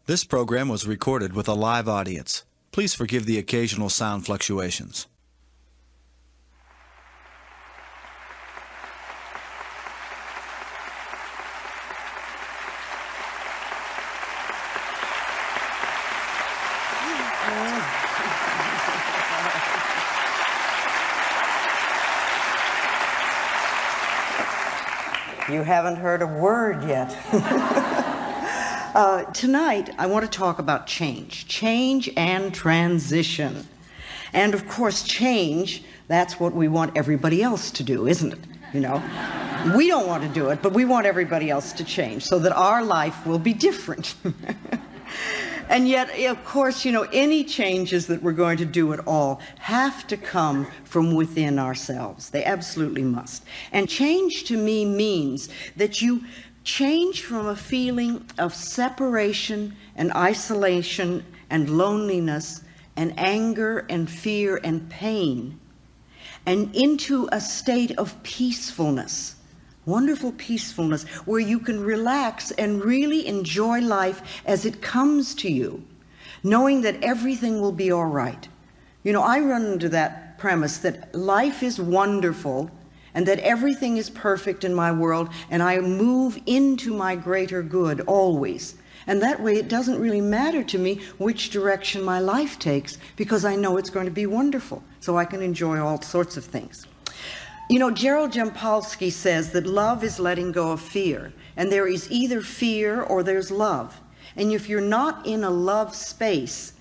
This program was recorded with a live audience. Please forgive the occasional sound fluctuations. You haven't heard a word yet. Tonight, I want to talk about change and transition. And of course, change, that's what we want everybody else to do, isn't it? You know, we don't want to do it, but we want everybody else to change so that our life will be different. And yet, of course, you know, any changes that we're going to do at all have to come from within ourselves. They absolutely must. And change to me means that you change from a feeling of separation and isolation and loneliness and anger and fear and pain and into a state of peacefulness. Wonderful peacefulness where you can relax and really enjoy life as it comes to you, knowing that everything will be all right. You know, I run into that premise that life is wonderful and that everything is perfect in my world, and I move into my greater good always. And that way it doesn't really matter to me which direction my life takes, because I know it's going to be wonderful, so I can enjoy all sorts of things. You know, Gerald Jampolsky says that love is letting go of fear, and there is either fear or there's love. And if you're not in a love space,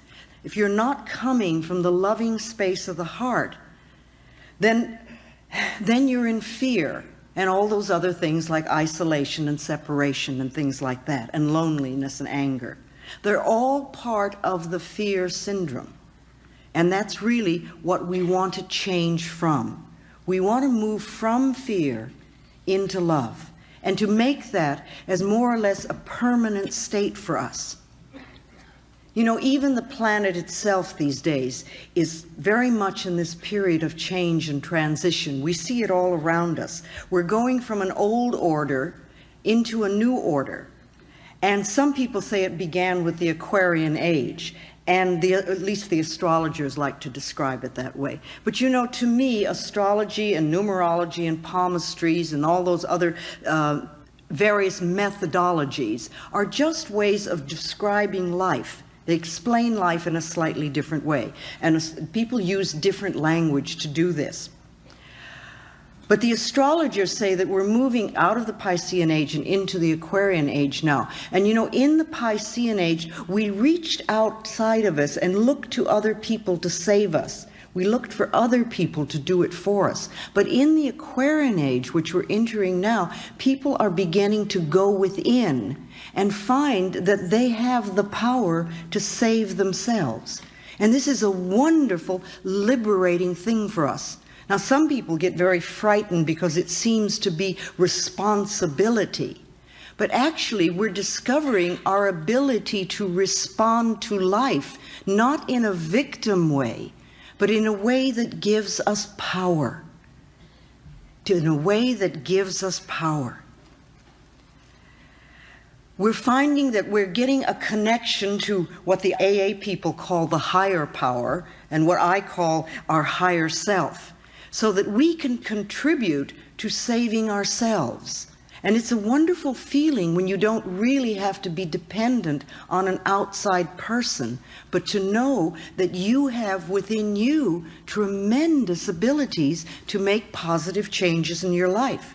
if you're not coming from the loving space of the heart, then you're in fear and all those other things like isolation and separation and things like that, and loneliness and anger. They're all part of the fear syndrome. And that's really what we want to change from. We want to move from fear into love, and to make that as more or less a permanent state for us. You know, even the planet itself these days is very much in this period of change and transition. We see it all around us. We're going from an old order into a new order. And some people say it began with the Aquarian age. And at least the astrologers like to describe it that way. But you know, to me, astrology and numerology and palmistries and all those other various methodologies are just ways of describing life. They explain life in a slightly different way. And people use different language to do this. But the astrologers say that we're moving out of the Piscean age and into the Aquarian age now. And you know, in the Piscean age, we reached outside of us and looked to other people to save us. We looked for other people to do it for us. But in the Aquarian age, which we're entering now, people are beginning to go within and find that they have the power to save themselves. And this is a wonderful, liberating thing for us. Now, some people get very frightened because it seems to be responsibility. But actually, we're discovering our ability to respond to life, not in a victim way, but in a way that gives us power. In a way that gives us power. We're finding that we're getting a connection to what the AA people call the higher power, and what I call our higher self, so that we can contribute to saving ourselves. And it's a wonderful feeling when you don't really have to be dependent on an outside person, but to know that you have within you tremendous abilities to make positive changes in your life.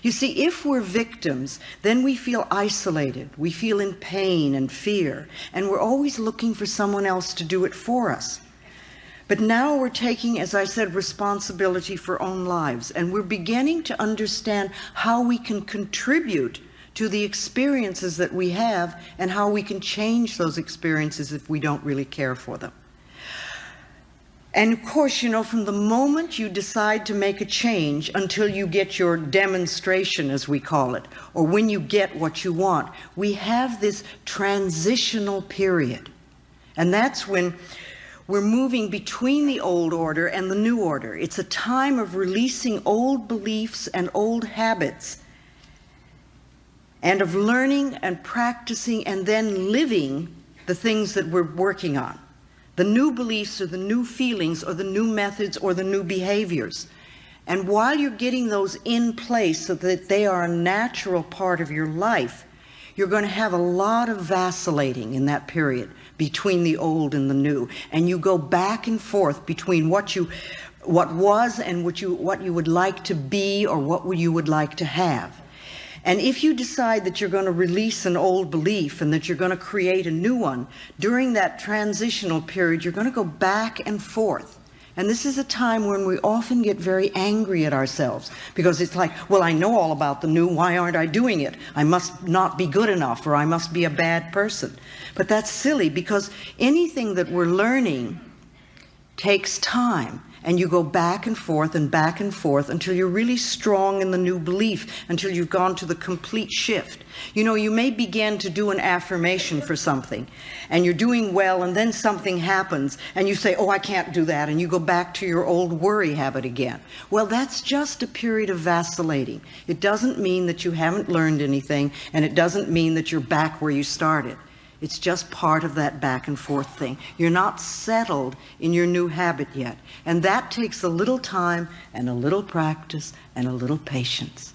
You see, if we're victims, then we feel isolated, we feel in pain and fear, and we're always looking for someone else to do it for us. But now we're taking, as I said, responsibility for our own lives, and we're beginning to understand how we can contribute to the experiences that we have and how we can change those experiences if we don't really care for them. And of course, you know, from the moment you decide to make a change until you get your demonstration, as we call it, or when you get what you want, we have this transitional period. And that's when we're moving between the old order and the new order. It's a time of releasing old beliefs and old habits, and of learning and practicing and then living the things that we're working on. The new beliefs or the new feelings or the new methods or the new behaviors. And while you're getting those in place so that they are a natural part of your life, you're going to have a lot of vacillating in that period between the old and the new. And you go back and forth between what was and what you would like to be or what you would like to have. And if you decide that you're going to release an old belief and that you're going to create a new one, during that transitional period, you're going to go back and forth. And this is a time when we often get very angry at ourselves because it's like, well, I know all about the new, why aren't I doing it? I must not be good enough, or I must be a bad person. But that's silly, because anything that we're learning takes time. And you go back and forth until you're really strong in the new belief, until you've gone to the complete shift. You know, you may begin to do an affirmation for something, and you're doing well, and then something happens, and you say, oh, I can't do that, and you go back to your old worry habit again. Well, that's just a period of vacillating. It doesn't mean that you haven't learned anything, and it doesn't mean that you're back where you started. It's just part of that back and forth thing. You're not settled in your new habit yet. And that takes a little time and a little practice and a little patience.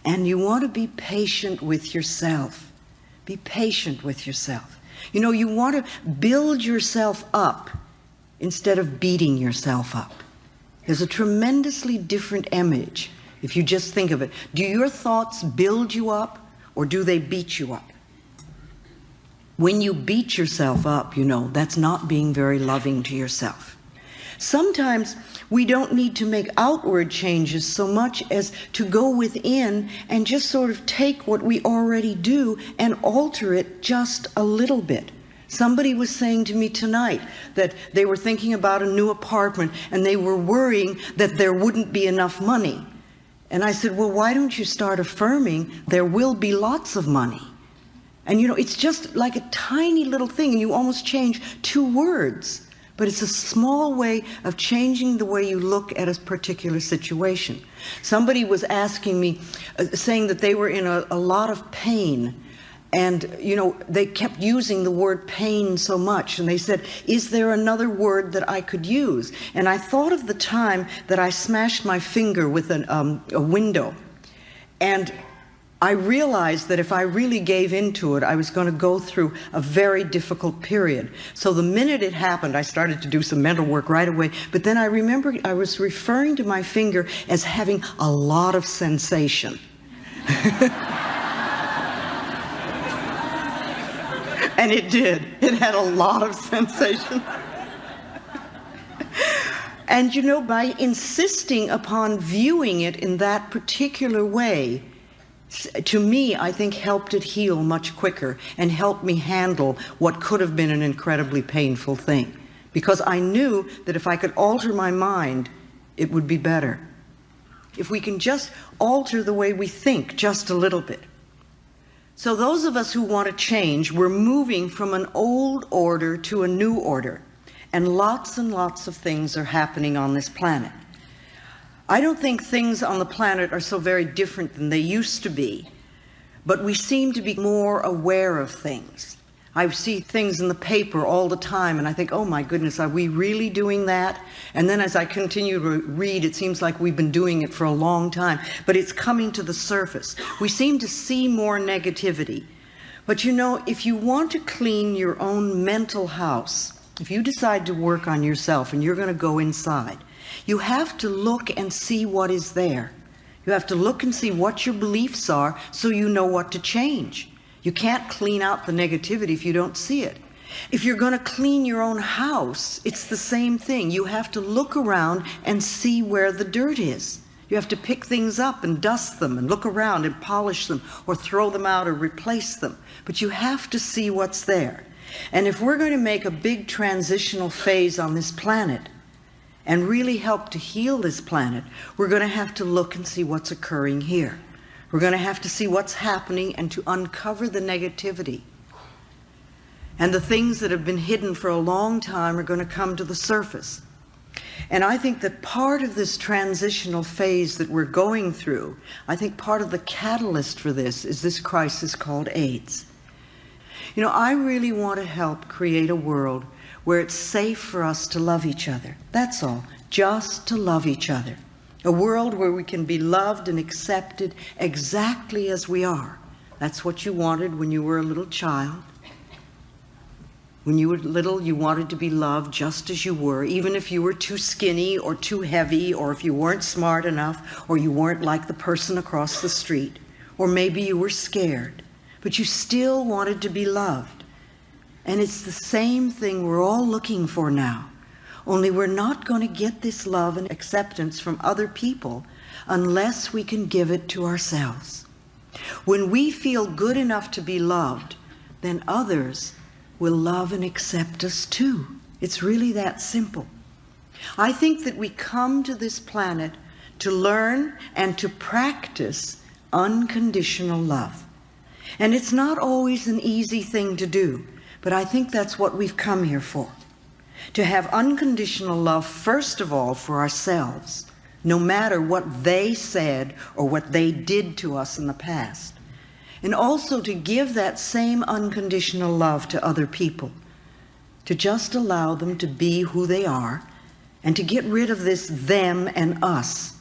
And you want to be patient with yourself. Be patient with yourself. You know, you want to build yourself up instead of beating yourself up. There's a tremendously different image if you just think of it. Do your thoughts build you up, or do they beat you up? When you beat yourself up, you know, that's not being very loving to yourself. Sometimes we don't need to make outward changes so much as to go within and just sort of take what we already do and alter it just a little bit. Somebody was saying to me tonight that they were thinking about a new apartment and they were worrying that there wouldn't be enough money. And I said, well, why don't you start affirming there will be lots of money? And you know, it's just like a tiny little thing, and you almost change 2 words. But it's a small way of changing the way you look at a particular situation. Somebody was asking me, saying that they were in a lot of pain. And, you know, they kept using the word pain so much. And they said, is there another word that I could use? And I thought of the time that I smashed my finger with a window. And I realized that if I really gave into it, I was going to go through a very difficult period. So the minute it happened, I started to do some mental work right away. But then I remembered I was referring to my finger as having a lot of sensation. And it did. It had a lot of sensation. And you know, by insisting upon viewing it in that particular way, to me, I think helped it heal much quicker and helped me handle what could have been an incredibly painful thing. Because I knew that if I could alter my mind, it would be better. If we can just alter the way we think just a little bit. So those of us who want to change, we're moving from an old order to a new order. And lots of things are happening on this planet. I don't think things on the planet are so very different than they used to be, but we seem to be more aware of things. I see things in the paper all the time, and I think, oh my goodness, are we really doing that? And then as I continue to read, it seems like we've been doing it for a long time, but it's coming to the surface. We seem to see more negativity. But you know, if you want to clean your own mental house, if you decide to work on yourself and you're going to go inside, you have to look and see what is there. You have to look and see what your beliefs are so you know what to change. You can't clean out the negativity if you don't see it. If you're going to clean your own house, it's the same thing. You have to look around and see where the dirt is. You have to pick things up and dust them and look around and polish them or throw them out or replace them. But you have to see what's there. And if we're going to make a big transitional phase on this planet, and really help to heal this planet, we're going to have to look and see what's occurring here. We're going to have to see what's happening and to uncover the negativity. And the things that have been hidden for a long time are going to come to the surface. And I think that part of this transitional phase that we're going through, I think part of the catalyst for this is this crisis called AIDS. You know, I really want to help create a world where it's safe for us to love each other. That's all. Just to love each other. A world where we can be loved and accepted exactly as we are. That's what you wanted when you were a little child. When you were little, you wanted to be loved just as you were, even if you were too skinny or too heavy, or if you weren't smart enough, or you weren't like the person across the street, or maybe you were scared, but you still wanted to be loved. And it's the same thing we're all looking for now, only we're not going to get this love and acceptance from other people unless we can give it to ourselves. When we feel good enough to be loved, then others will love and accept us too. It's really that simple. I think that we come to this planet to learn and to practice unconditional love. And it's not always an easy thing to do, but I think that's what we've come here for. To have unconditional love, first of all, for ourselves, no matter what they said or what they did to us in the past. And also to give that same unconditional love to other people, to just allow them to be who they are, and to get rid of this them and us,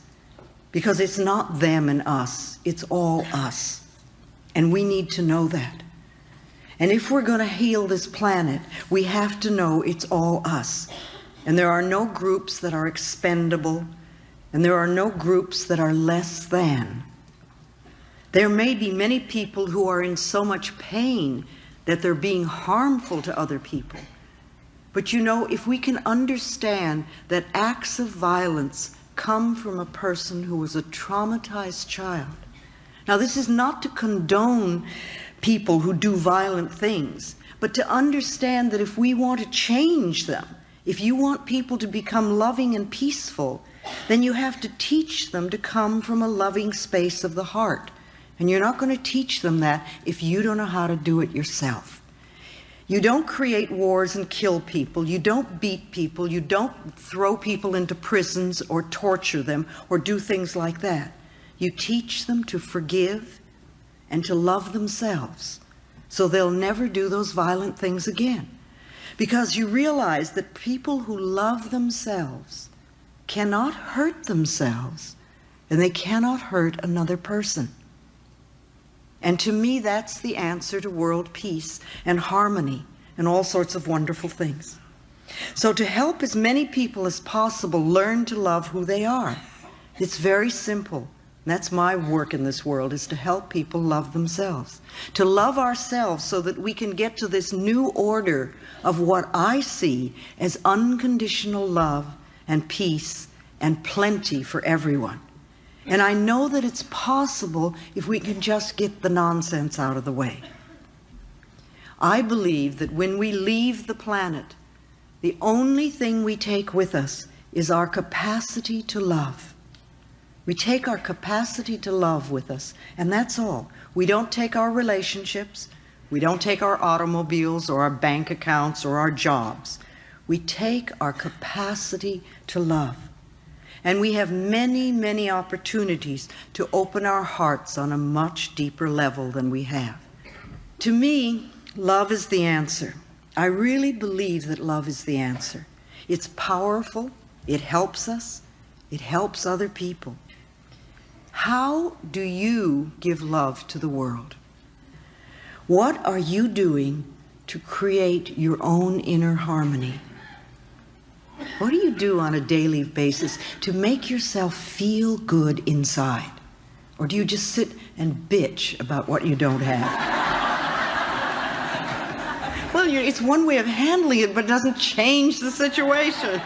because it's not them and us, it's all us. And we need to know that. And if we're going to heal this planet, we have to know it's all us. And there are no groups that are expendable, and there are no groups that are less than. There may be many people who are in so much pain that they're being harmful to other people. But you know, if we can understand that acts of violence come from a person who was a traumatized child. Now, this is not to condone people who do violent things, but to understand that if we want to change them, if you want people to become loving and peaceful, then you have to teach them to come from a loving space of the heart. And you're not going to teach them that if you don't know how to do it yourself. You don't create wars and kill people. You don't beat people. You don't throw people into prisons or torture them or do things like that. You teach them to forgive and to love themselves, so they'll never do those violent things again. Because you realize that people who love themselves cannot hurt themselves, and they cannot hurt another person. And to me, that's the answer to world peace and harmony and all sorts of wonderful things. So to help as many people as possible learn to love who they are, it's very simple. That's my work in this world, is to help people love themselves. To love ourselves so that we can get to this new order of what I see as unconditional love and peace and plenty for everyone. And I know that it's possible if we can just get the nonsense out of the way. I believe that when we leave the planet, the only thing we take with us is our capacity to love. We take our capacity to love with us, and that's all. We don't take our relationships, we don't take our automobiles or our bank accounts or our jobs. We take our capacity to love. And we have many, many opportunities to open our hearts on a much deeper level than we have. To me, love is the answer. I really believe that love is the answer. It's powerful, it helps us, it helps other people. How do you give love to the world? What are you doing to create your own inner harmony? What do you do on a daily basis to make yourself feel good inside? Or do you just sit and bitch about what you don't have? Well, it's one way of handling it, but it doesn't change the situation.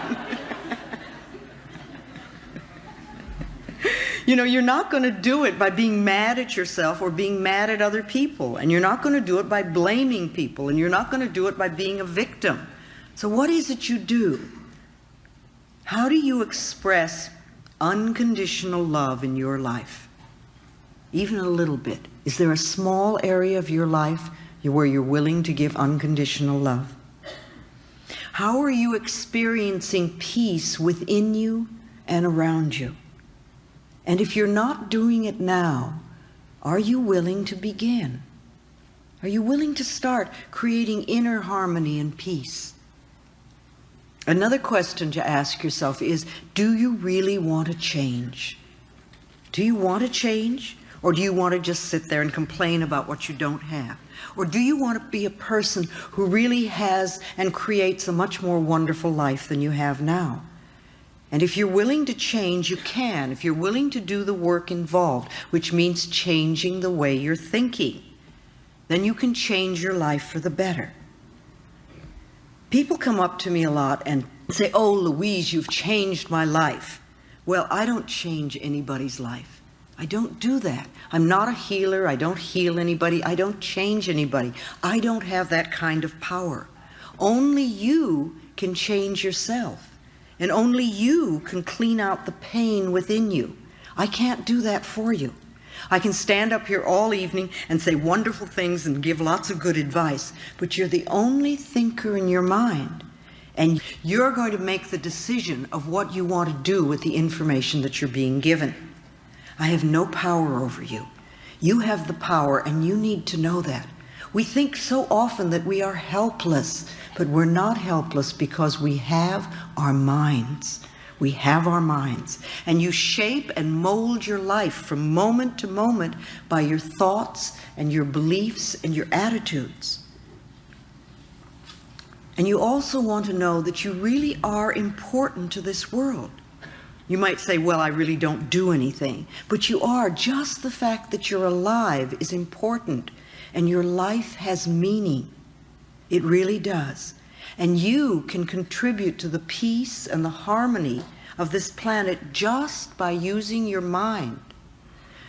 You know, you're not going to do it by being mad at yourself or being mad at other people. And you're not going to do it by blaming people. And you're not going to do it by being a victim. So what is it you do? How do you express unconditional love in your life? Even a little bit. Is there a small area of your life where you're willing to give unconditional love? How are you experiencing peace within you and around you? And if you're not doing it now, are you willing to begin? Are you willing to start creating inner harmony and peace? Another question to ask yourself is, do you really want to change? Do you want to change? Or do you want to just sit there and complain about what you don't have? Or do you want to be a person who really has and creates a much more wonderful life than you have now? And if you're willing to change, you can. If you're willing to do the work involved, which means changing the way you're thinking, then you can change your life for the better. People come up to me a lot and say, "Oh, Louise, you've changed my life." Well, I don't change anybody's life. I don't do that. I'm not a healer. I don't heal anybody. I don't change anybody. I don't have that kind of power. Only you can change yourself. And only you can clean out the pain within you. I can't do that for you. I can stand up here all evening and say wonderful things and give lots of good advice, but you're the only thinker in your mind. And you're going to make the decision of what you want to do with the information that you're being given. I have no power over you. You have the power, and you need to know that. We think so often that we are helpless, but we're not helpless because we have our minds. We have our minds. And you shape and mold your life from moment to moment by your thoughts and your beliefs and your attitudes. And you also want to know that you really are important to this world. You might say, "Well, I really don't do anything." But you are. Just the fact that you're alive is important. And your life has meaning. It really does. And you can contribute to the peace and the harmony of this planet just by using your mind.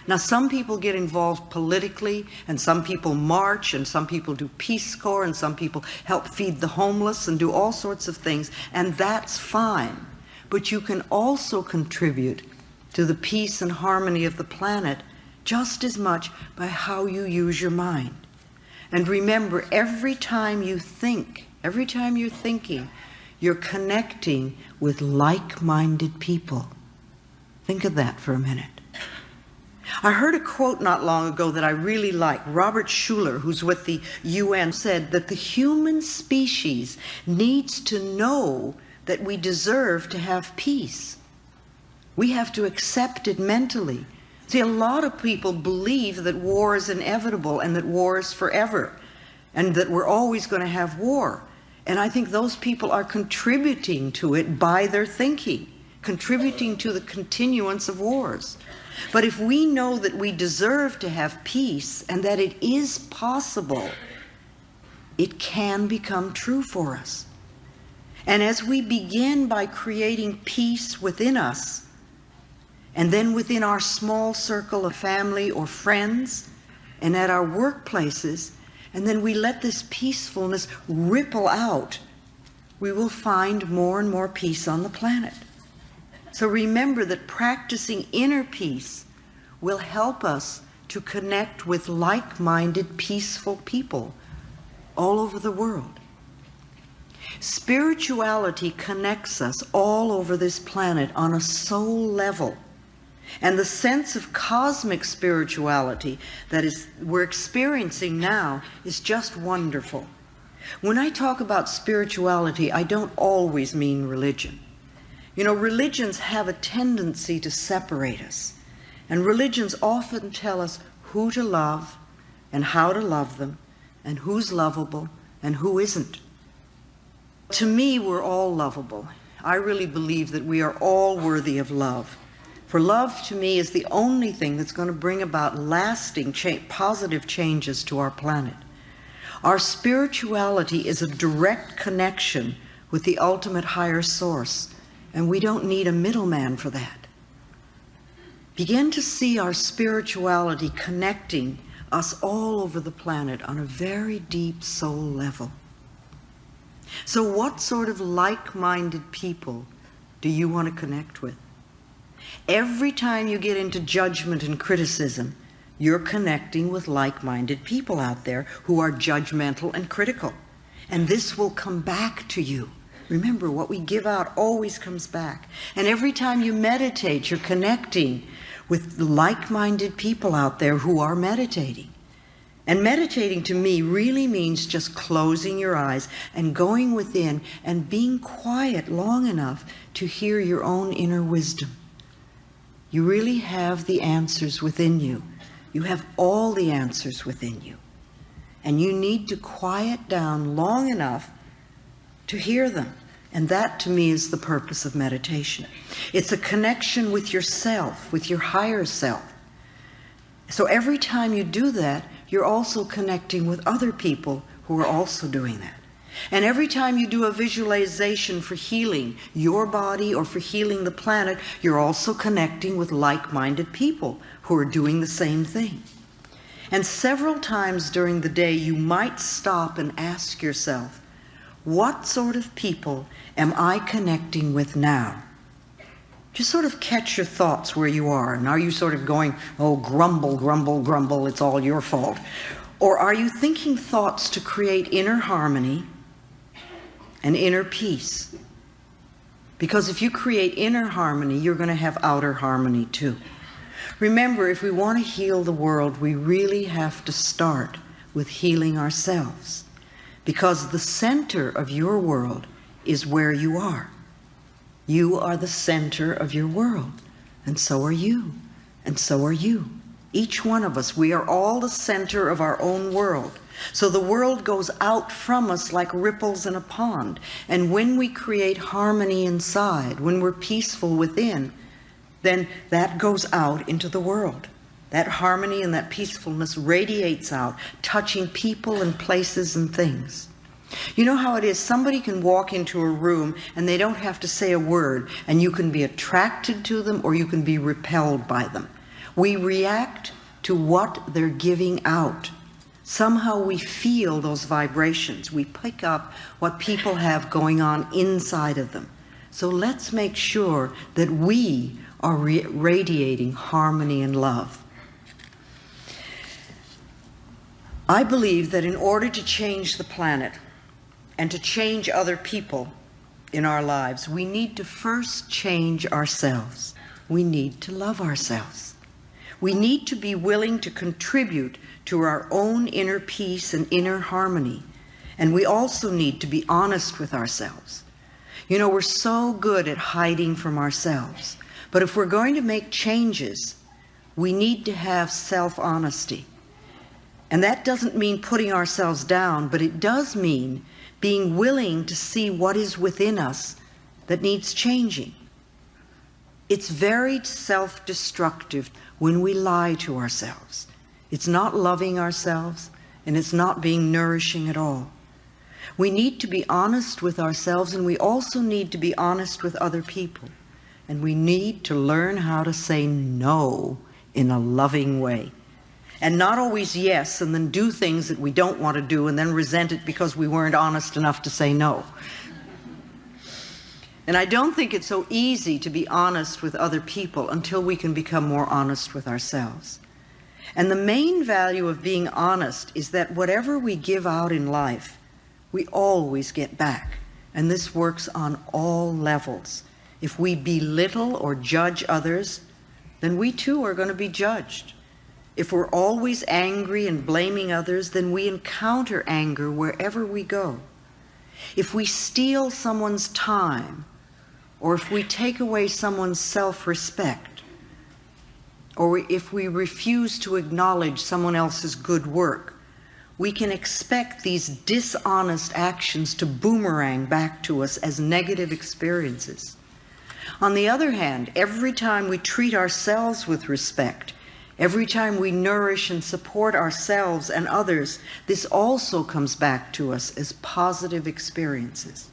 Now, some people get involved politically, and some people march, and some people do Peace Corps, and some people help feed the homeless and do all sorts of things, and that's fine. But you can also contribute to the peace and harmony of the planet just as much by how you use your mind. And remember, every time you think, every time you're thinking, you're connecting with like-minded people. Think of that for a minute. I heard a quote not long ago that I really like. Robert Schuller, who's with the UN, said that the human species needs to know that we deserve to have peace. We have to accept it mentally. See, a lot of people believe that war is inevitable and that war is forever and that we're always going to have war. And I think those people are contributing to it by their thinking, contributing to the continuance of wars. But if we know that we deserve to have peace and that it is possible, it can become true for us. And as we begin by creating peace within us, and then within our small circle of family or friends, and at our workplaces, and then we let this peacefulness ripple out, we will find more and more peace on the planet. So remember that practicing inner peace will help us to connect with like-minded, peaceful people all over the world. Spirituality connects us all over this planet on a soul level. And the sense of cosmic spirituality that we're experiencing now is just wonderful. When I talk about spirituality, I don't always mean religion. You know, religions have a tendency to separate us. And religions often tell us who to love and how to love them and who's lovable and who isn't. To me, we're all lovable. I really believe that we are all worthy of love. For love, to me, is the only thing that's going to bring about lasting, positive changes to our planet. Our spirituality is a direct connection with the ultimate higher source, and we don't need a middleman for that. Begin to see our spirituality connecting us all over the planet on a very deep soul level. So what sort of like-minded people do you want to connect with? Every time you get into judgment and criticism, you're connecting with like-minded people out there who are judgmental and critical. And this will come back to you. Remember, what we give out always comes back. And every time you meditate, you're connecting with like-minded people out there who are meditating. And meditating to me really means just closing your eyes and going within and being quiet long enough to hear your own inner wisdom. You really have the answers within you. You have all the answers within you. And you need to quiet down long enough to hear them. And that to me is the purpose of meditation. It's a connection with yourself, with your higher self. So every time you do that, you're also connecting with other people who are also doing that. And every time you do a visualization for healing your body or for healing the planet, you're also connecting with like-minded people who are doing the same thing. And several times during the day, you might stop and ask yourself, what sort of people am I connecting with now? Just sort of catch your thoughts where you are. And are you sort of going, oh, grumble, grumble, grumble, it's all your fault? Or are you thinking thoughts to create inner harmony and inner peace? Because if you create inner harmony, you're going to have outer harmony too. Remember, if we want to heal the world, we really have to start with healing ourselves. Because the center of your world is where you are. You are the center of your world, and so are you, and so are you. Each one of us, we are all the center of our own world. So the world goes out from us like ripples in a pond. And when we create harmony inside, when we're peaceful within, then that goes out into the world. That harmony and that peacefulness radiates out, touching people and places and things. You know how it is, somebody can walk into a room and they don't have to say a word, and you can be attracted to them or you can be repelled by them. We react to what they're giving out. Somehow we feel those vibrations. We pick up what people have going on inside of them. So let's make sure that we are radiating harmony and love. I believe that in order to change the planet and to change other people in our lives, we need to first change ourselves. We need to love ourselves. We need to be willing to contribute to our own inner peace and inner harmony. And we also need to be honest with ourselves. You know, we're so good at hiding from ourselves. But if we're going to make changes, we need to have self-honesty. And that doesn't mean putting ourselves down, but it does mean being willing to see what is within us that needs changing. It's very self-destructive when we lie to ourselves. It's not loving ourselves, and it's not being nourishing at all. We need to be honest with ourselves, and we also need to be honest with other people. And we need to learn how to say no in a loving way. And not always yes, and then do things that we don't want to do and then resent it because we weren't honest enough to say no. And I don't think it's so easy to be honest with other people until we can become more honest with ourselves. And the main value of being honest is that whatever we give out in life, we always get back. And this works on all levels. If we belittle or judge others, then we too are going to be judged. If we're always angry and blaming others, then we encounter anger wherever we go. If we steal someone's time, or if we take away someone's self-respect, or if we refuse to acknowledge someone else's good work, we can expect these dishonest actions to boomerang back to us as negative experiences. On the other hand, every time we treat ourselves with respect, every time we nourish and support ourselves and others, this also comes back to us as positive experiences.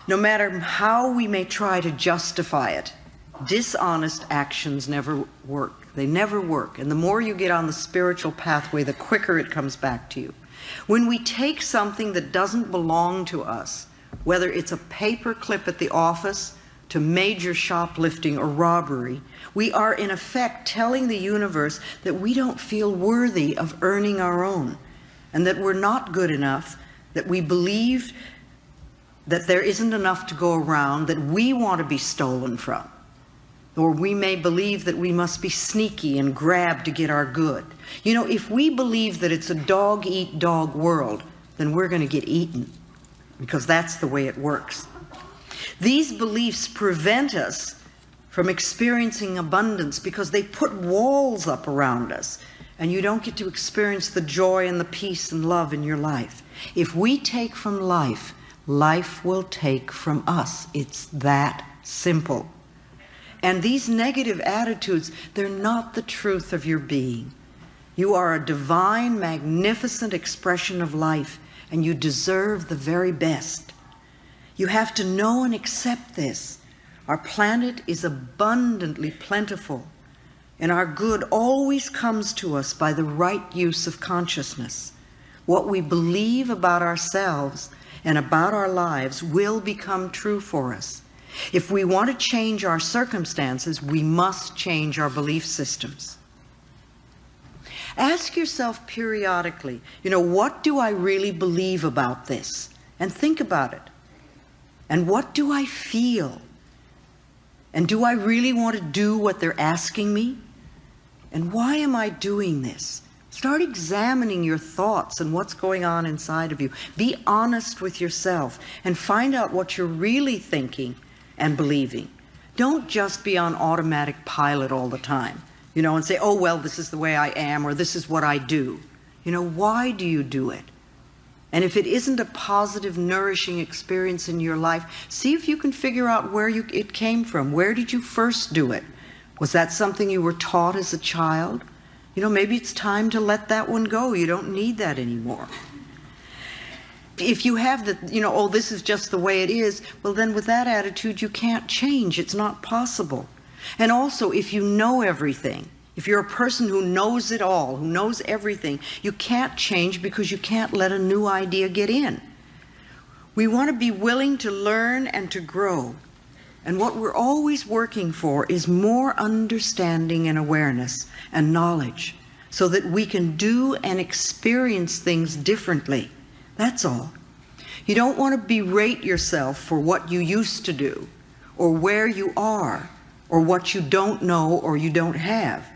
No matter how we may try to justify it, dishonest actions never work. They never work. And the more you get on the spiritual pathway, the quicker it comes back to you. When we take something that doesn't belong to us, whether it's a paper clip at the office to major shoplifting or robbery, we are in effect telling the universe that we don't feel worthy of earning our own, and that we're not good enough, that we believe that there isn't enough to go around, that we want to be stolen from. Or we may believe that we must be sneaky and grab to get our good. You know, if we believe that it's a dog-eat-dog world, then we're going to get eaten, because that's the way it works. These beliefs prevent us from experiencing abundance because they put walls up around us, and you don't get to experience the joy and the peace and love in your life. If we take from life, life will take from us. It's that simple. And these negative attitudes, they're not the truth of your being. You are a divine, magnificent expression of life, and you deserve the very best. You have to know and accept this. Our planet is abundantly plentiful, and our good always comes to us by the right use of consciousness. What we believe about ourselves and about our lives will become true for us. If we want to change our circumstances, we must change our belief systems. Ask yourself periodically, what do I really believe about this? And think about it. And what do I feel? And do I really want to do what they're asking me? And why am I doing this? Start examining your thoughts and what's going on inside of you. Be honest with yourself and find out what you're really thinking and believing. Don't just be on automatic pilot all the time, and say, oh, well, this is the way I am, or this is what I do. Why do you do it? And if it isn't a positive, nourishing experience in your life, see if you can figure out where it came from. Where did you first do it? Was that something you were taught as a child? Maybe it's time to let that one go. You don't need that anymore. If you have oh, this is just the way it is, well, then with that attitude, you can't change. It's not possible. And also, if you know everything, if you're a person who knows it all, who knows everything, you can't change because you can't let a new idea get in. We want to be willing to learn and to grow. And what we're always working for is more understanding and awareness and knowledge so that we can do and experience things differently. That's all. You don't want to berate yourself for what you used to do, or where you are, or what you don't know or you don't have.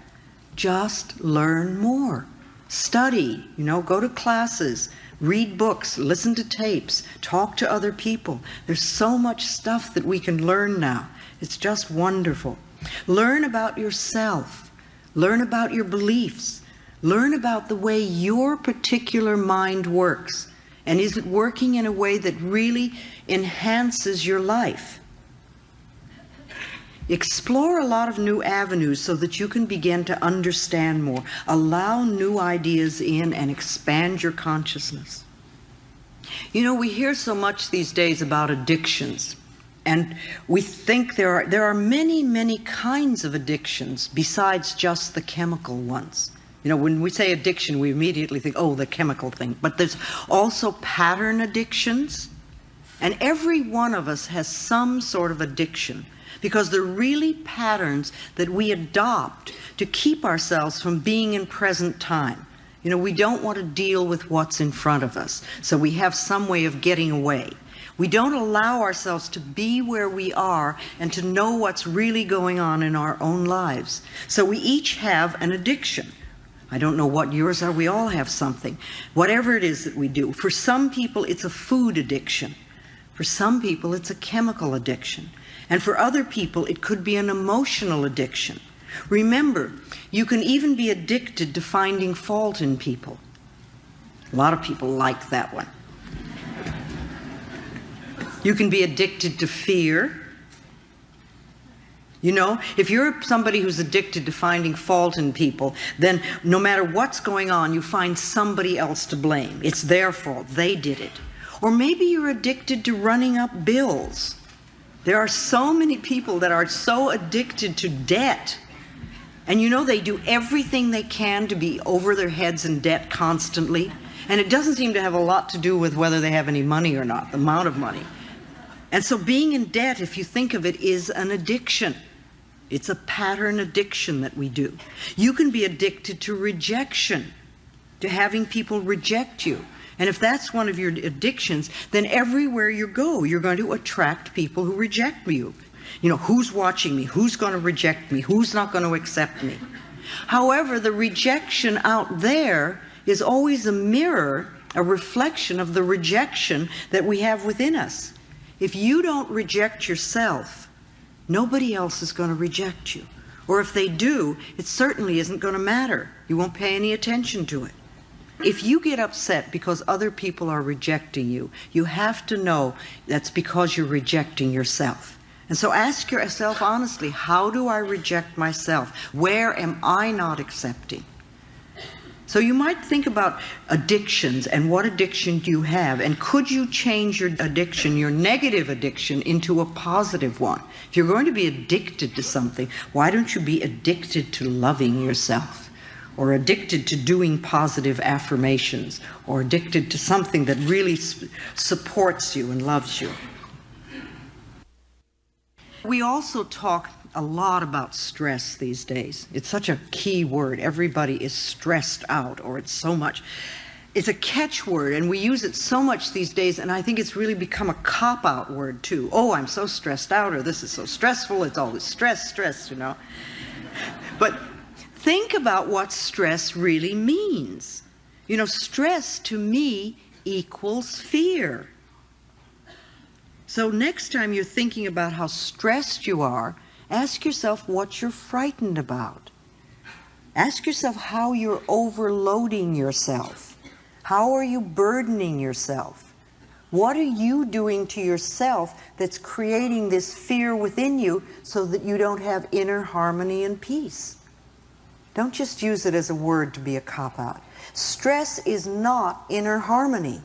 Just learn more. Study, go to classes, read books, listen to tapes, talk to other people. There's so much stuff that we can learn now. It's just wonderful. Learn about yourself. Learn about your beliefs. Learn about the way your particular mind works. And is it working in a way that really enhances your life? Explore a lot of new avenues so that you can begin to understand more. Allow new ideas in and expand your consciousness. We hear so much these days about addictions, and we think there are many, many kinds of addictions besides just the chemical ones. When we say addiction, we immediately think, oh, the chemical thing. But there's also pattern addictions, and every one of us has some sort of addiction, because they're really patterns that we adopt to keep ourselves from being in present time. We don't want to deal with what's in front of us, so we have some way of getting away. We don't allow ourselves to be where we are and to know what's really going on in our own lives. So we each have an addiction. I don't know what yours are. We all have something. Whatever it is that we do. For some people, it's a food addiction. For some people, it's a chemical addiction. And for other people, it could be an emotional addiction. Remember, you can even be addicted to finding fault in people. A lot of people like that one. You can be addicted to fear. If you're somebody who's addicted to finding fault in people, then no matter what's going on, you find somebody else to blame. It's their fault. They did it. Or maybe you're addicted to running up bills. There are so many people that are so addicted to debt. And they do everything they can to be over their heads in debt constantly. And it doesn't seem to have a lot to do with whether they have any money or not, the amount of money. And so being in debt, if you think of it, is an addiction. It's a pattern addiction that we do. You can be addicted to rejection, to having people reject you. And if that's one of your addictions, then everywhere you go, you're going to attract people who reject you. You know, who's watching me? Who's going to reject me? Who's not going to accept me? However, the rejection out there is always a mirror, a reflection of the rejection that we have within us. If you don't reject yourself, nobody else is going to reject you. Or if they do, it certainly isn't going to matter. You won't pay any attention to it. If you get upset because other people are rejecting you, you have to know that's because you're rejecting yourself. And so ask yourself honestly, how do I reject myself? Where am I not accepting? So you might think about addictions and what addiction do you have, and could you change your addiction, your negative addiction, into a positive one? If you're going to be addicted to something, why don't you be addicted to loving yourself? Or addicted to doing positive affirmations, or addicted to something that really supports you and loves you. We also talk a lot about stress these days. It's such a key word. Everybody is stressed out, or it's so much. It's a catchword, and we use it so much these days, and I think it's really become a cop-out word too. Oh, I'm so stressed out, or this is so stressful. It's always stress, you know. But think about what stress really means. You know, stress to me equals fear. So next time you're thinking about how stressed you are, ask yourself what you're frightened about. Ask yourself how you're overloading yourself. How are you burdening yourself? What are you doing to yourself that's creating this fear within you so that you don't have inner harmony and peace? Don't just use it as a word to be a cop-out. Stress is not inner harmony.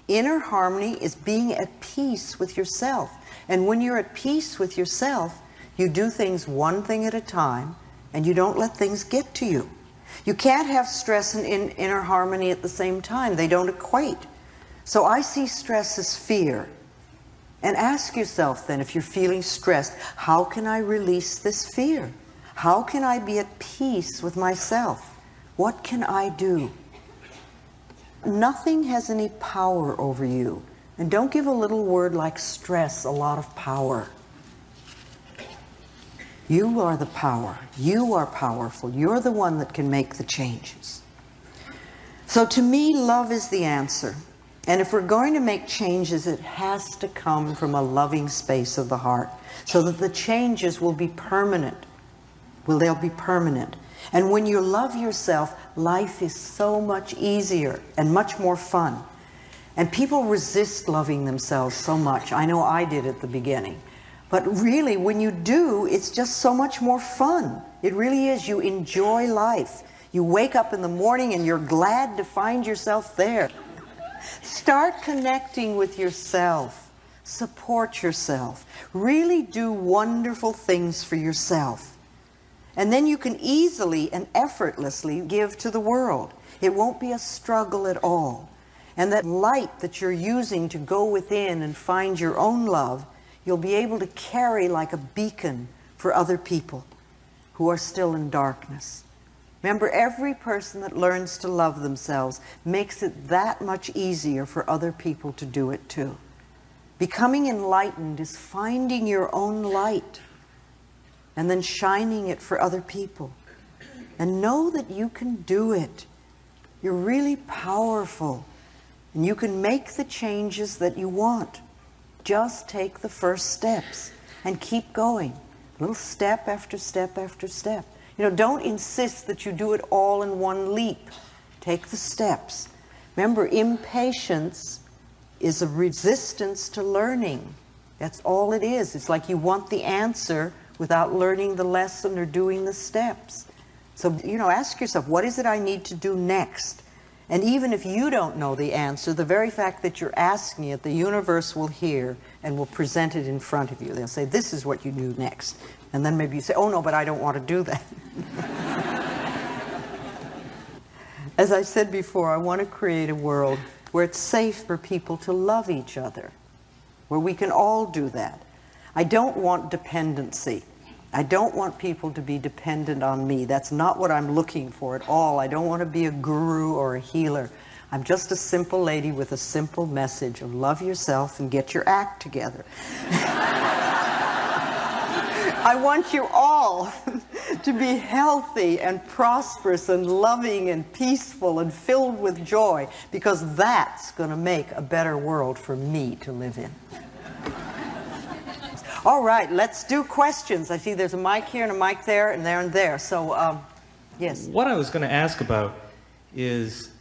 Inner harmony is being at peace with yourself. And when you're at peace with yourself, you do things one thing at a time, and you don't let things get to you. You can't have stress and inner harmony at the same time. They don't equate. So I see stress as fear. And ask yourself then, if you're feeling stressed, how can I release this fear? How can I be at peace with myself? What can I do? Nothing has any power over you. And don't give a little word like stress a lot of power. You are the power. You are powerful. You're the one that can make the changes. So to me, love is the answer. And if we're going to make changes, it has to come from a loving space of the heart, so that the changes will be permanent. Well, they'll be permanent. And when you love yourself, life is so much easier and much more fun. And people resist loving themselves so much. I know I did at the beginning. But really, when you do, it's just so much more fun. It really is. You enjoy life. You wake up in the morning and you're glad to find yourself there. Start connecting with yourself. Support yourself. Really do wonderful things for yourself. And then you can easily and effortlessly give to the world. It won't be a struggle at all. And that light that you're using to go within and find your own love, you'll be able to carry like a beacon for other people who are still in darkness. Remember, every person that learns to love themselves makes it that much easier for other people to do it too. Becoming enlightened is finding your own light and then shining it for other people. And know that you can do it. You're really powerful. And you can make the changes that you want. Just take the first steps and keep going. Little step after step after step. You know, don't insist that you do it all in one leap. Take the steps. Remember, impatience is a resistance to learning. That's all it is. It's like you want the answer without learning the lesson or doing the steps. So, you know, ask yourself, what is it I need to do next? And even if you don't know the answer, the very fact that you're asking it, the universe will hear and will present it in front of you. They'll say, this is what you do next. And then maybe you say, oh no, but I don't want to do that. As I said before, I want to create a world where it's safe for people to love each other, where we can all do that. I don't want dependency. I don't want people to be dependent on me. That's not what I'm looking for at all. I don't want to be a guru or a healer. I'm just a simple lady with a simple message of love yourself and get your act together. I want you all to be healthy and prosperous and loving and peaceful and filled with joy, because that's going to make a better world for me to live in. All right, let's do questions. I see there's a mic here and a mic there and there and there. So, yes. What I was going to ask about is,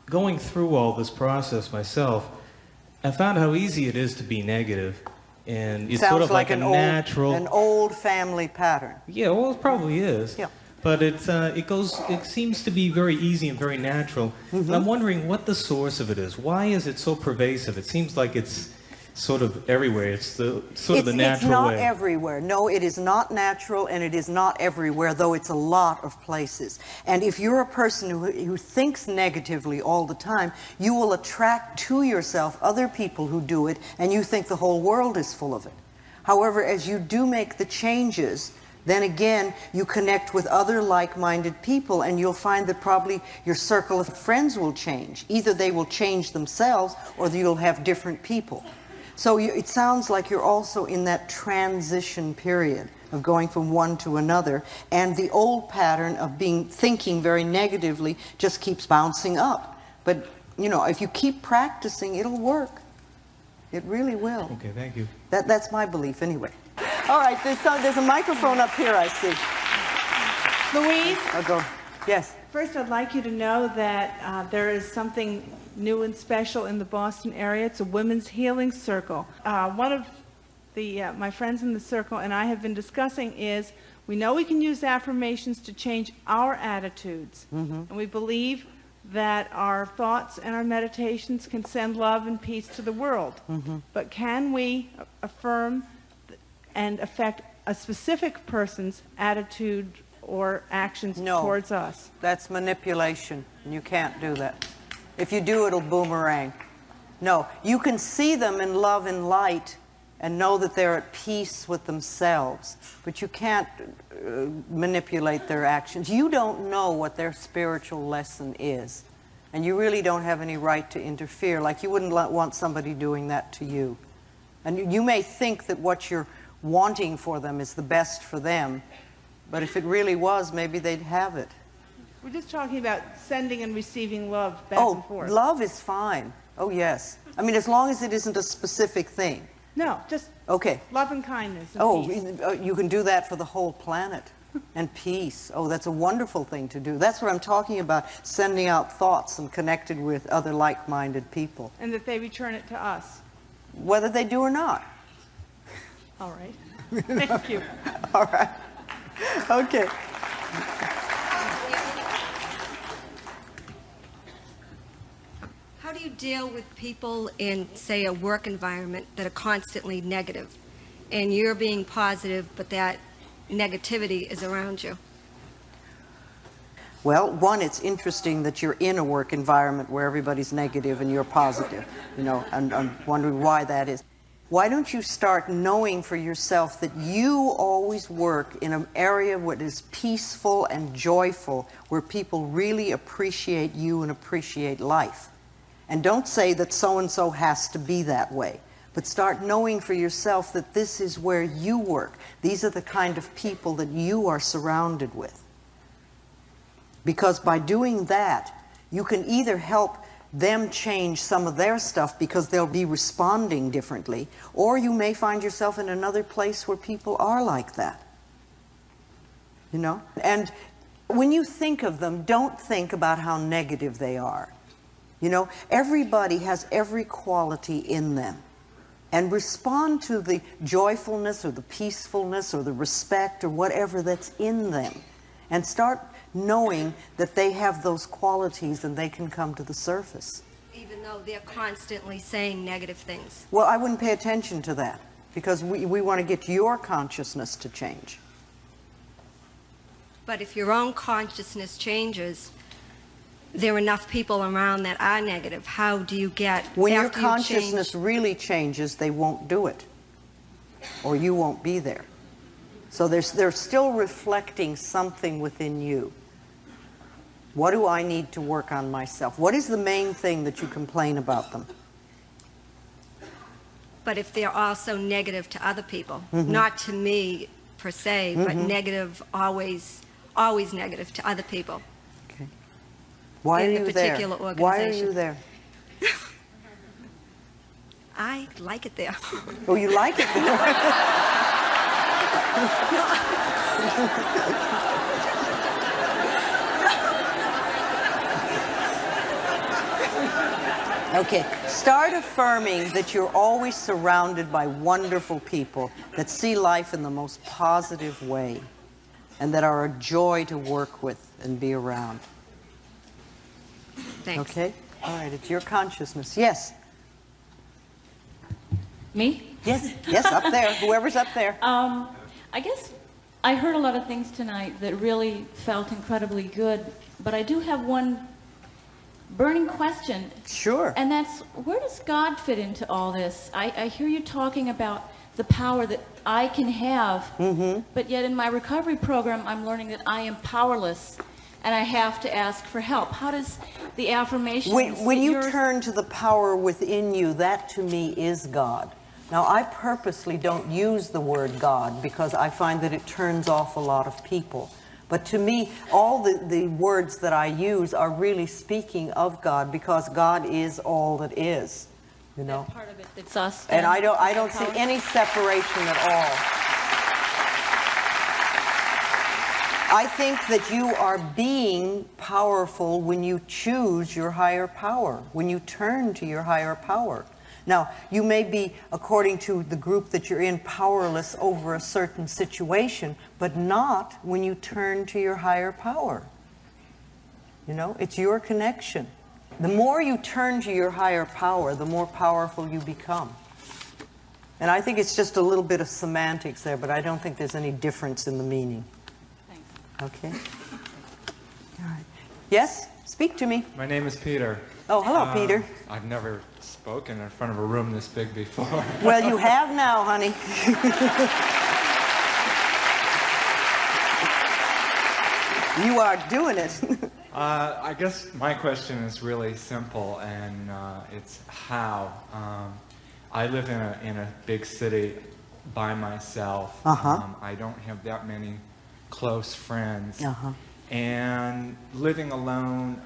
going through all this process myself, I found how easy it is to be negative. And it's sort of like a natural... an old family pattern. Yeah, well, it probably is. Yeah. But it seems to be very easy and very natural. And I'm wondering what the source of it is. Why is it so pervasive? It seems like it's sort of everywhere. It's the sort of the natural way. It's not everywhere. No, it is not natural, and it is not everywhere, though it's a lot of places. And if you're a person who thinks negatively all the time, you will attract to yourself other people who do it, and you think the whole world is full of it. However, as you do make the changes, then again, you connect with other like-minded people, and you'll find that probably your circle of friends will change. Either they will change themselves, or you'll have different people. So it sounds like you're also in that transition period of going from one to another, and the old pattern of thinking very negatively just keeps bouncing up. But, you know, if you keep practicing, it'll work. It really will. Okay, thank you. That's my belief anyway. All right, there's a microphone up here, I see. Louise? I'll go. Yes. First, I'd like you to know that there is something new and special in the Boston area. It's a women's healing circle. One of my friends in the circle and I have been discussing is, we know we can use affirmations to change our attitudes. And we believe that our thoughts and our meditations can send love and peace to the world. But can we affirm and affect a specific person's attitude or actions towards us? That's manipulation, and you can't do that. If you do, it'll boomerang. No, you can see them in love and light and know that they're at peace with themselves, but you can't manipulate their actions. You don't know what their spiritual lesson is, and you really don't have any right to interfere, like you wouldn't want somebody doing that to you. And you may think that what you're wanting for them is the best for them, but if it really was, maybe they'd have it. We're just talking about sending and receiving love back and forth. Oh, love is fine. Oh, yes. I mean, as long as it isn't a specific thing. No, just love and kindness and peace. You can do that for the whole planet. And peace. Oh, that's a wonderful thing to do. That's what I'm talking about, sending out thoughts and connected with other like-minded people. And that they return it to us. Whether they do or not. All right. Thank you. All right. Okay. How do you deal with people in, say, a work environment that are constantly negative, and you're being positive, but that negativity is around you? Well, one, it's interesting that you're in a work environment where everybody's negative and you're positive, you know, and I'm wondering why that is. Why don't you start knowing for yourself that you always work in an area where it is peaceful and joyful, where people really appreciate you and appreciate life. And don't say that so-and-so has to be that way, but start knowing for yourself that this is where you work. These are the kind of people that you are surrounded with. Because by doing that, you can either help them change some of their stuff because they'll be responding differently, or you may find yourself in another place where people are like that. You know? And when you think of them, don't think about how negative they are. You know, everybody has every quality in them. And respond to the joyfulness or the peacefulness or the respect or whatever that's in them. And start knowing that they have those qualities and they can come to the surface. Even though they're constantly saying negative things? Well, I wouldn't pay attention to that, because we want to get your consciousness to change. But if your own consciousness changes, there are enough people around that are negative. How do you get... When your consciousness really changes, they won't do it, or you won't be there. So they're still reflecting something within you. What do I need to work on myself? What is the main thing that you complain about them? But if they're also negative to other people, not to me per se, but negative, always negative to other people. Okay. Why in are the you there? particular Why are organization. you there? I like it there. Oh, you like it there? Okay, start affirming that you're always surrounded by wonderful people that see life in the most positive way and that are a joy to work with and be around. Thanks. Okay? All right, it's your consciousness. Yes? Me? Yes, yes, up there. Whoever's up there. I guess I heard a lot of things tonight that really felt incredibly good, but I do have one burning question. Sure. And that's, where does God fit into all this? I hear you talking about the power that I can have, but yet in my recovery program, I'm learning that I am powerless and I have to ask for help. How does the affirmation... When you turn to the power within you, that to me is God. Now, I purposely don't use the word God because I find that it turns off a lot of people. But to me, all the words that I use are really speaking of God because God is all that is, you know. That part of it that's us. And I don't see any separation at all. I think that you are being powerful when you choose your higher power, when you turn to your higher power. Now, you may be, according to the group that you're in, powerless over a certain situation, but not when you turn to your higher power. You know, it's your connection. The more you turn to your higher power, the more powerful you become. And I think it's just a little bit of semantics there, but I don't think there's any difference in the meaning. Thanks. Okay? All right. Yes? Speak to me. My name is Peter. Oh, hello, Peter. I've never spoken in front of a room this big before. Well, you have now, honey. You are doing it. I guess my question is really simple, and it's how. I live in a big city by myself. I don't have that many close friends. And living alone,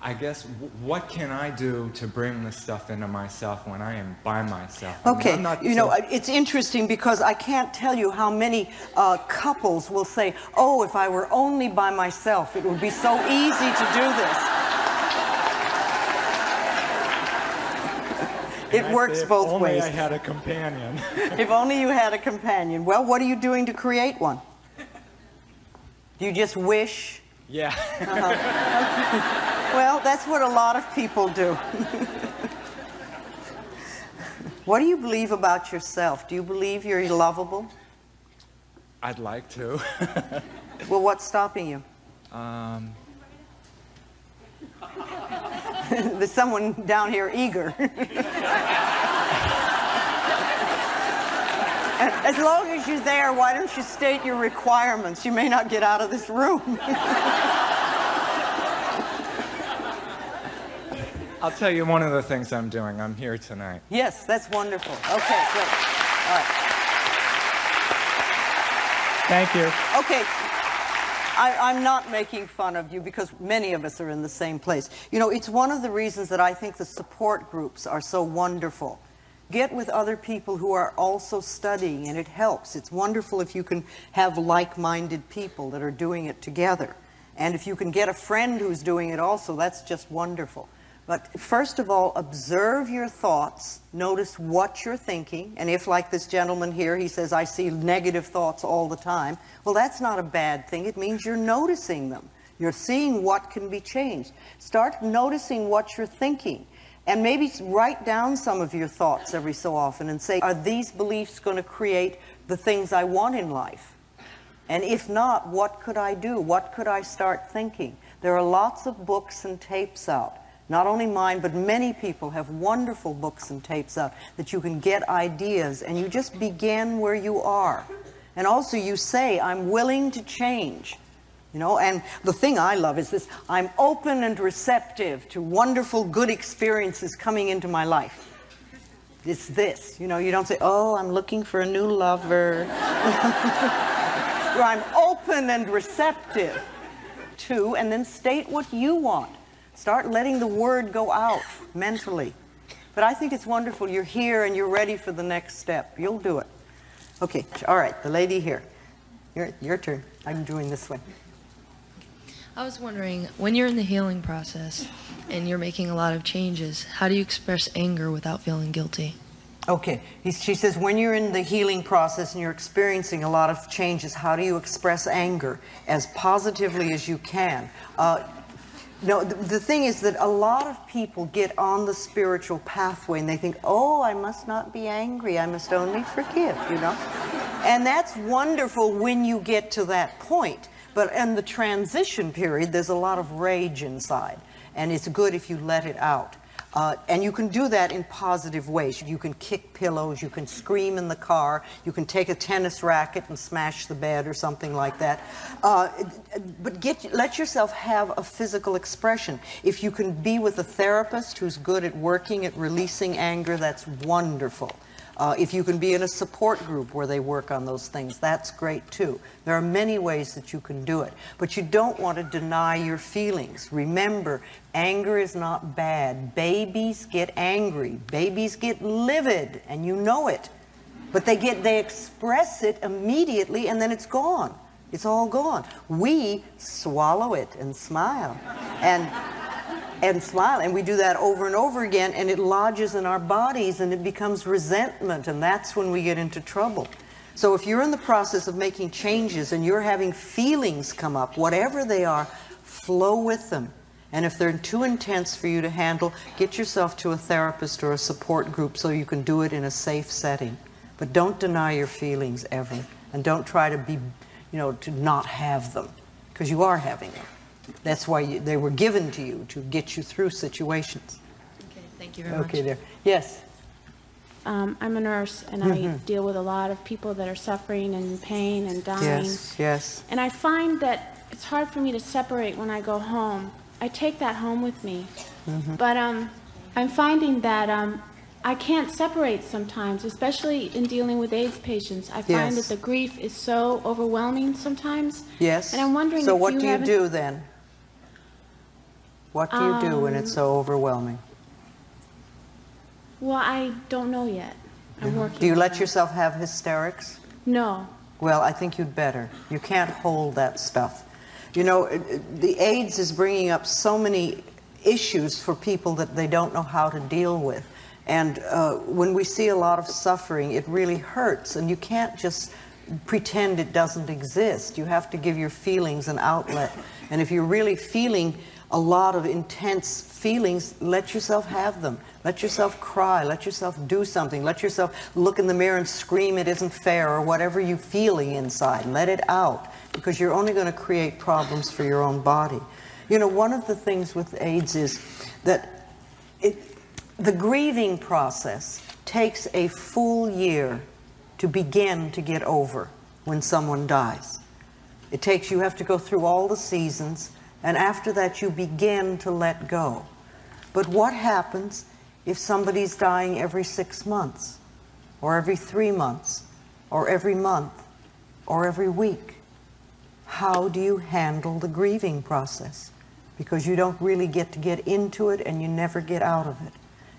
I guess, what can I do to bring this stuff into myself when I am by myself? Okay, I mean, you know, it's interesting because I can't tell you how many couples will say, oh, if I were only by myself, it would be so easy to do this. It works both ways. If only I had a companion. If only you had a companion. Well, what are you doing to create one? Do you just wish? Yeah. Okay. Well, that's what a lot of people do. What do you believe about yourself? Do you believe you're lovable? I'd like to. Well, what's stopping you? There's someone down here eager. As long as you're there, why don't you state your requirements? You may not get out of this room. I'll tell you one of the things I'm doing. I'm here tonight. Yes, that's wonderful. Okay, great. All right. Thank you. Okay. I'm not making fun of you because many of us are in the same place. You know, it's one of the reasons that I think the support groups are so wonderful. Get with other people who are also studying, and it helps. It's wonderful if you can have like-minded people that are doing it together. And if you can get a friend who's doing it also, that's just wonderful. But first of all, observe your thoughts, notice what you're thinking, and if, like this gentleman here, he says, I see negative thoughts all the time, well, that's not a bad thing. It means you're noticing them. You're seeing what can be changed. Start noticing what you're thinking, and maybe write down some of your thoughts every so often and say, are these beliefs going to create the things I want in life? And if not, what could I do? What could I start thinking? There are lots of books and tapes out. Not only mine, but many people have wonderful books and tapes out that you can get ideas, and you just begin where you are. And also you say, I'm willing to change. You know, and the thing I love is this, I'm open and receptive to wonderful, good experiences coming into my life. It's this. You know, you don't say, oh, I'm looking for a new lover. Or I'm open and receptive to, and then state what you want. Start letting the word go out mentally. But I think it's wonderful. You're here and you're ready for the next step. You'll do it. Okay, all right, the lady here. Your turn. I'm doing this one. I was wondering, when you're in the healing process and you're making a lot of changes, how do you express anger without feeling guilty? Okay, she says when you're in the healing process and you're experiencing a lot of changes, how do you express anger as positively as you can? No, the thing is that a lot of people get on the spiritual pathway and they think, oh, I must not be angry, I must only forgive, you know? And that's wonderful when you get to that point. But in the transition period, there's a lot of rage inside. And it's good if you let it out. And you can do that in positive ways. You can kick pillows, you can scream in the car, you can take a tennis racket and smash the bed or something like that. But let yourself have a physical expression. If you can be with a therapist who's good at working at releasing anger, that's wonderful. If you can be in a support group where they work on those things, that's great too. There are many ways that you can do it. But you don't want to deny your feelings. Remember, anger is not bad. Babies get angry. Babies get livid, and you know it. But they express it immediately, and then it's gone. It's all gone. We swallow it and smile. And smile, and we do that over and over again, and it lodges in our bodies and it becomes resentment, and that's when we get into trouble. So if you're in the process of making changes and you're having feelings come up, whatever they are, flow with them. And if they're too intense for you to handle, get yourself to a therapist or a support group so you can do it in a safe setting. But don't deny your feelings ever, and don't try to be, to not have them, because you are having them. That's why they were given to you, to get you through situations. Okay, thank you very much. Okay, there. Yes. I'm a nurse, and I deal with a lot of people that are suffering and in pain and dying. Yes, yes. And I find that it's hard for me to separate when I go home. I take that home with me. But I'm finding that I can't separate sometimes, especially in dealing with AIDS patients. I find that the grief is so overwhelming sometimes. Yes. And I'm wondering so if what you do you haven't- do then? What do you do when it's so overwhelming? Well, I don't know yet. I'm working Do you on let that. yourself have hysterics? No. Well, I think you'd better. You can't hold that stuff. The AIDS is bringing up so many issues for people that they don't know how to deal with. And when we see a lot of suffering, it really hurts. And you can't just pretend it doesn't exist. You have to give your feelings an outlet. And if you're really feeling a lot of intense feelings, let yourself have them. Let yourself cry. Let yourself do something. Let yourself look in the mirror and scream it isn't fair, or whatever you're feeling inside. Let it out, because you're only going to create problems for your own body. One of the things with AIDS is that the grieving process takes a full year to begin to get over when someone dies. You have to go through all the seasons, and after that you begin to let go. But what happens if somebody's dying every 6 months, or every 3 months, or every month, or every week? How do you handle the grieving process? Because you don't really get to get into it, and you never get out of it.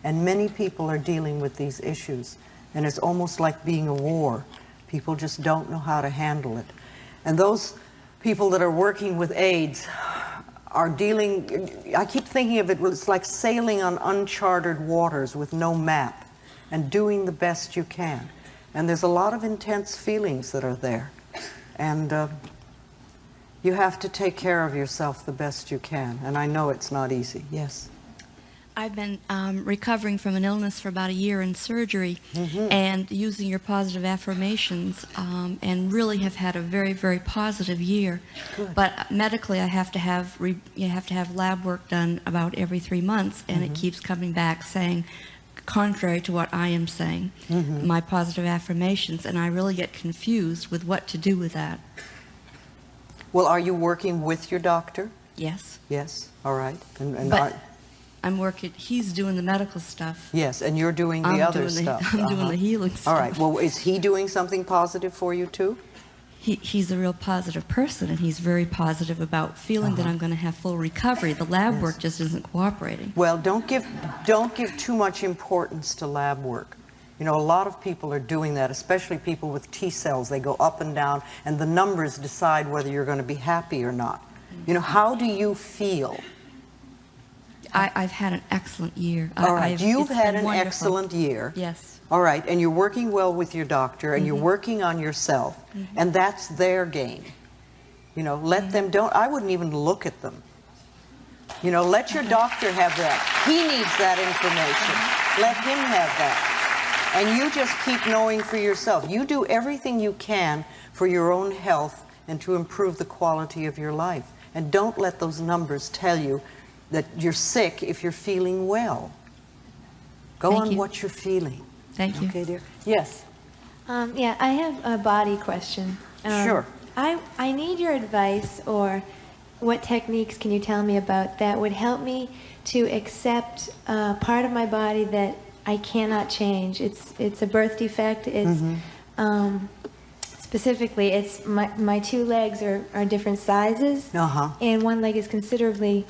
And many people are dealing with these issues, and it's almost like being a war. People just don't know how to handle it. And those people that are working with AIDS are dealing, I keep thinking of it, it's like sailing on uncharted waters with no map and doing the best you can. And there's a lot of intense feelings that are there. And you have to take care of yourself the best you can. And I know it's not easy. Yes? I've been recovering from an illness for about a year in surgery, and using your positive affirmations, and really have had a very, very positive year. Good. But medically, you have to have lab work done about every 3 months, and it keeps coming back saying, contrary to what I am saying, my positive affirmations, and I really get confused with what to do with that. Well, are you working with your doctor? Yes. Yes. All right. But I'm working, he's doing the medical stuff. Yes, and you're doing the other stuff. I'm doing the healing stuff. All right, well, is he doing something positive for you too? He's a real positive person, and he's very positive about feeling that I'm going to have full recovery. The lab work just isn't cooperating. Well, don't give too much importance to lab work. You know, a lot of people are doing that, especially people with T cells. They go up and down, and the numbers decide whether you're going to be happy or not. You know, how do you feel? I've had an excellent year. All right, you've had an excellent year. Yes. All right, and you're working well with your doctor, and you're working on yourself, and that's their game. You know, let them, I wouldn't even look at them. You know, let your doctor have that. He needs that information. Let him have that. And you just keep knowing for yourself. You do everything you can for your own health and to improve the quality of your life. And don't let those numbers tell you that you're sick if you're feeling well. Go on what you're feeling. Thank you. Okay, dear. Yes. Yeah, I have a body question. Sure. I need your advice, or what techniques can you tell me about that would help me to accept part of my body that I cannot change. It's a birth defect. It's specifically, it's my two legs are different sizes, and one leg is considerably,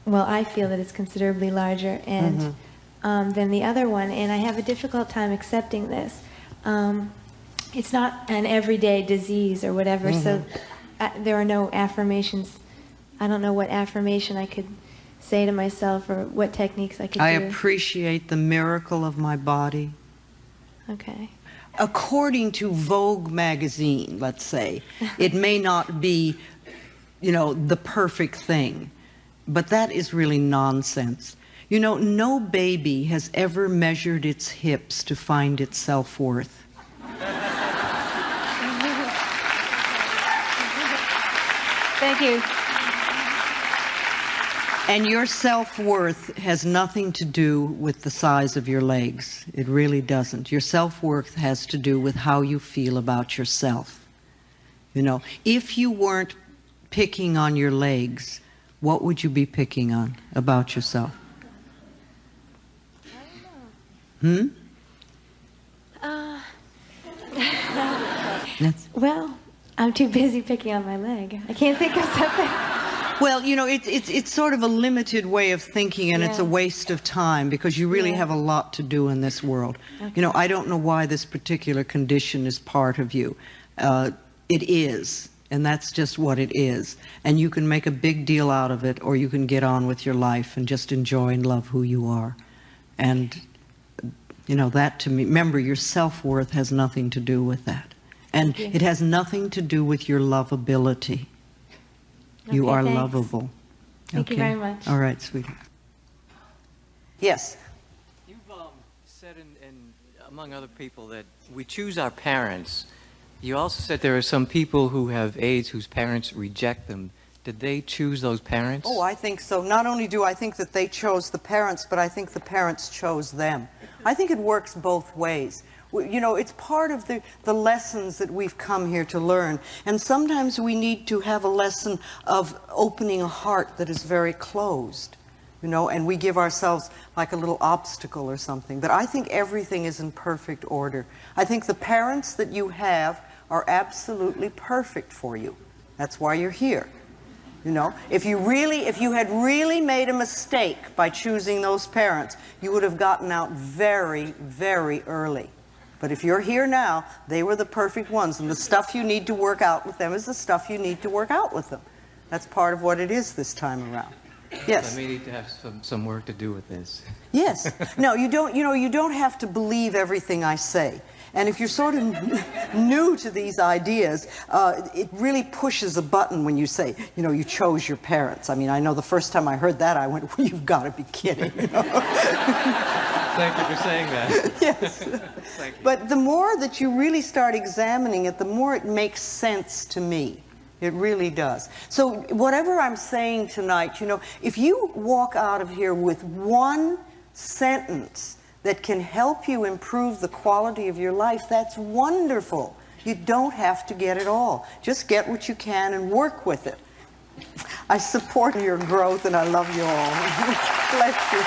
well, I feel that it's considerably larger, and than the other one, and I have a difficult time accepting this. It's not an everyday disease or whatever, so there are no affirmations. I don't know what affirmation I could say to myself or what techniques I could do. I appreciate the miracle of my body. Okay. According to Vogue magazine, let's say, it may not be, you know, the perfect thing, but that is really nonsense. You know, no baby has ever measured its hips to find its self-worth. Thank you. And your self-worth has nothing to do with the size of your legs. It really doesn't. Your self-worth has to do with how you feel about yourself. You know, if you weren't picking on your legs, what would you be picking on about yourself? Well, I'm too busy picking on my leg. I can't think of something. Well, you know, it's sort of a limited way of thinking, and it's a waste of time because you really have a lot to do in this world. You know, I don't know why this particular condition is part of you. It is, and that's just what it is. And you can make a big deal out of it, or you can get on with your life and just enjoy and love who you are. And, you know, that to me, remember, your self-worth has nothing to do with that. And it has nothing to do with your lovability. You are lovable. Thank you very much. All right, sweetie. Yes. You've said, among other people, that we choose our parents. You also said there are some people who have AIDS whose parents reject them. Did they choose those parents? Oh, I think so. Not only do I think that they chose the parents, but I think the parents chose them. I think it works both ways. You know, it's part of the lessons that we've come here to learn. And sometimes we need to have a lesson of opening a heart that is very closed, you know, and we give ourselves like a little obstacle or something. But I think everything is in perfect order. I think the parents that you have are absolutely perfect for you. That's why you're here. You know, if you had really made a mistake by choosing those parents, you would have gotten out very, very early. But if you're here now, they were the perfect ones, and the stuff you need to work out with them is the stuff you need to work out with them. That's part of what it is this time around. Yes? I may need to have some work to do with this. Yes. No, you don't, you know, you don't have to believe everything I say. And if you're sort of new to these ideas, it really pushes a button when you say, you know, you chose your parents. I mean, I know the first time I heard that, I went, well, you've got to be kidding. You know? Thank you for saying that. Yes. Thank you. But the more that you really start examining it, the more it makes sense to me. It really does. So whatever I'm saying tonight, you know, if you walk out of here with one sentence that can help you improve the quality of your life, that's wonderful. You don't have to get it all. Just get what you can and work with it. I support your growth and I love you all. Bless you.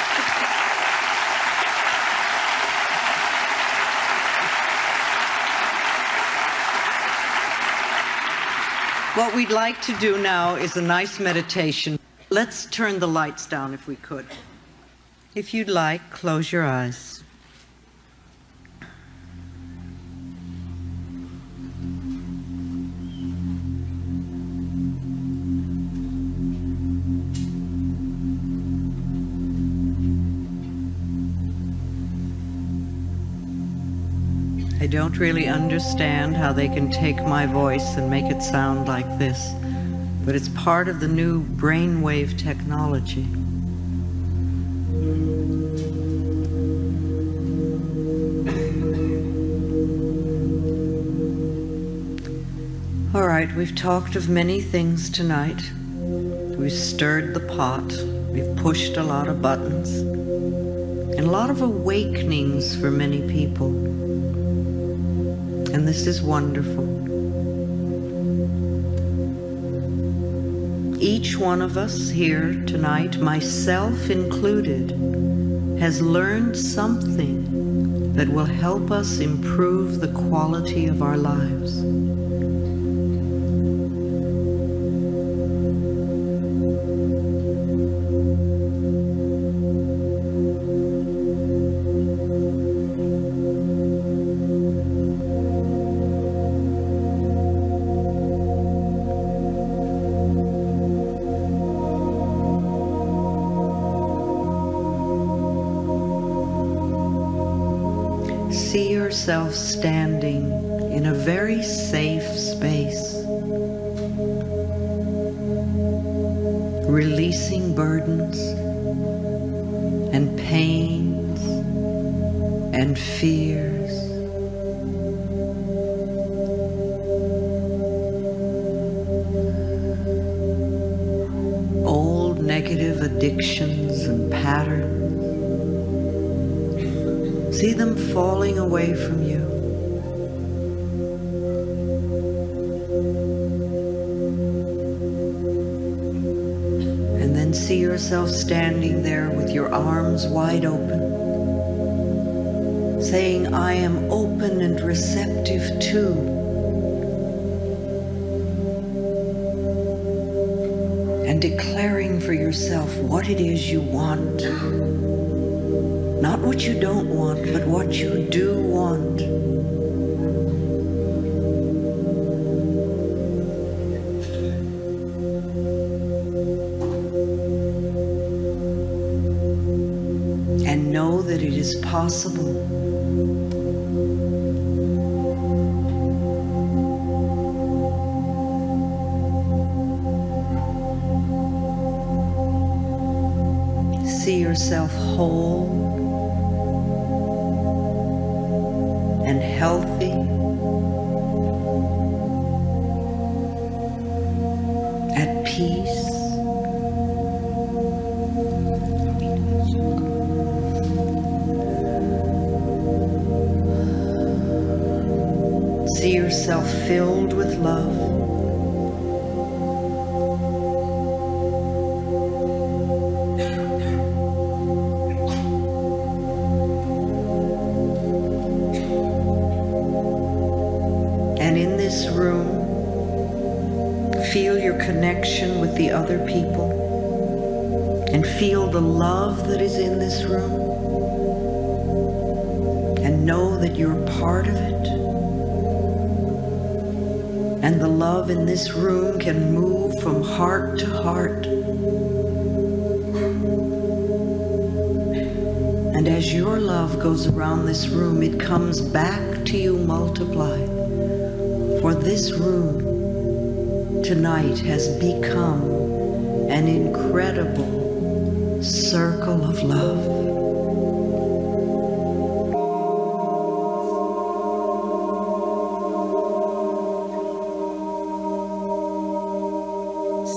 What we'd like to do now is a nice meditation. Let's turn the lights down if we could. If you'd like, close your eyes. I don't really understand how they can take my voice and make it sound like this, but it's part of the new brainwave technology. All right, we've talked of many things tonight. We've stirred the pot, we've pushed a lot of buttons, and a lot of awakenings for many people. And this is wonderful. Each one of us here tonight, myself included, has learned something that will help us improve the quality of our lives. See yourself standing in a very safe space, releasing burdens and pains and fears. Old negative addictions and patterns. See them falling away from you. And then see yourself standing there with your arms wide open, saying, I am open and receptive to. And declaring for yourself what it is you want. Not what you don't want, but what you do want. And know that it is possible. See yourself whole and healthy, at peace, see yourself filled with love, and in this room, feel your connection with the other people and feel the love that is in this room and know that you're part of it. And the love in this room can move from heart to heart. And as your love goes around this room, it comes back to you multiplied. For this room tonight has become an incredible circle of love.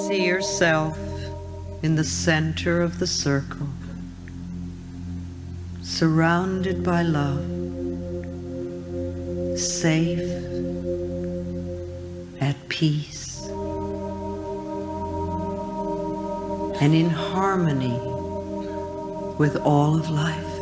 See yourself in the center of the circle, surrounded by love, safe, at peace. and in harmony with all of life.